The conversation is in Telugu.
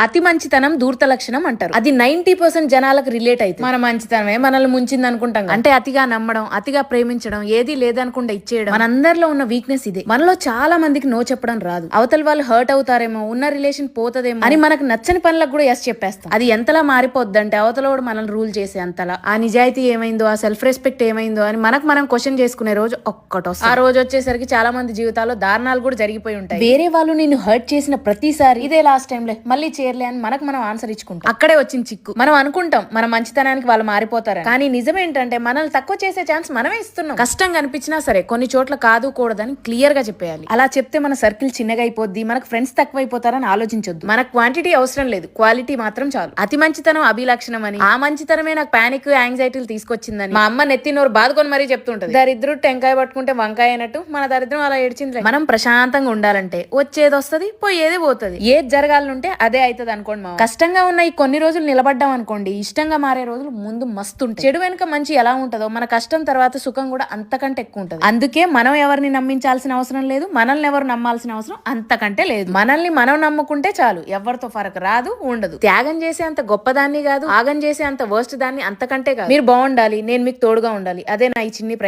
అతి మంచితనం దూర్త లక్షణం అంటారు. అది 90% జనాలకు రిలేట్ అయితే మన మంచితనమే మనల్ని ముంచింది అనుకుంటాం. అంటే అతిగా నమ్మడం, అతిగా ప్రేమించడం, ఏది లేదనుకుంటా ఇచ్చేయడం మనందరిలో ఉన్న వీక్నెస్ ఇదే. మనలో చాలా మందికి నో చెప్పడం రాదు. అవతల వాళ్ళు హర్ట్ అవుతారేమో, ఉన్న రిలేషన్ పోతదేమో అని మనకు నచ్చని పనులకు కూడా ఎస్ చెప్పేస్తాం. అది ఎంతలా మారిపోద్దంటే అవతలోడు మనల్ని రూల్ చేసే అంతలా. ఆ నిజాయితీ ఏమైందో, ఆ సెల్ఫ్ రెస్పెక్ట్ ఏమైందో అని మనకు మనం క్వశ్చన్ చేసుకునే రోజు ఒక్కటొస్తుంది. ఆ రోజు వచ్చేసరికి చాలా మంది జీవితాల్లో దారుణాలు కూడా జరిగిపోయి ఉంటాయి. వేరే వాళ్ళు నిన్ను హర్ట్ చేసిన ప్రతిసారి ఇదే లాస్ట్ టైంలే మళ్ళీ చేరలే అని మనకు మనం ఆన్సర్ ఇచ్చుకుంటాం. అక్కడే వచ్చిన చిక్కు. మనం అనుకుంటాం మన మంచితనానికి వాళ్ళు మారిపోతారు, కానీ నిజమేంటంటే మనల్ని తక్కువ చేసే ఛాన్స్ మనమే ఇస్తున్నాం. కష్టంగా అనిపించినా సరే కొన్ని చోట్ల కాదు కూడదని క్లియర్ గా చెప్పేయాలి. అలా చెప్తే మన సర్కిల్ చిన్నగా అయిపోద్ది, మనకు ఫ్రెండ్స్ తక్కువైపోతారని ఆలోచించొద్దు. మనకు క్వాంటిటీ అవసరం లేదు, క్వాలిటీ మాత్రం చాలు. అతి మంచితనం అభిలక్షణం అని, ఆ మంచితనమే నాకు పానిక్ యాంగ్జైటీలు తీసుకొచ్చిందని మా అమ్మ నెత్తినోరు బాదుకొని మరీ చెప్తుంటది. దరిద్రుడు టెంకాయ పట్టుకుంటే వంకాయ అన్నట్టు మన దరిద్రం అలా ఏడ్చింది. మనం ప్రశాంతంగా ఉండాలంటే వచ్చేది వస్తుంది, పోయేది పోతుంది. ఏది జరగాలంటే అదే అవుతుంది అనుకోండి. మా కష్టంగా ఉన్న ఈ కొన్ని రోజులు నిలబడ్డాం అనుకోండి, ఇష్టంగా మారే రోజులు ముందు మస్తు ఉంటాయి. చెడు వెనుక మంచి ఎలా ఉంటుందో మన కష్టం తర్వాత సుఖం కూడా అంతకంటే ఎక్కువ ఉంటుంది. అందుకే మనం ఎవరిని నమ్మించాల్సిన అవసరం లేదు, మనల్ని ఎవరు నమ్మాల్సిన అవసరం అంతకంటే లేదు. మనల్ని మనం నమ్ముకుంటే చాలు, ఎవరితో ఫరక్ రాదు, ఉండదు. త్యాగం చేసే అంత గొప్పదాన్ని కాదు, ఆగం చేసే అంత వర్స్ట్ దాన్ని అంతకంటే కాదు. మీరు బాగుండాలి, నేను మీకు తోడుగా ఉండాలి. అదే నా ఈ చిన్ని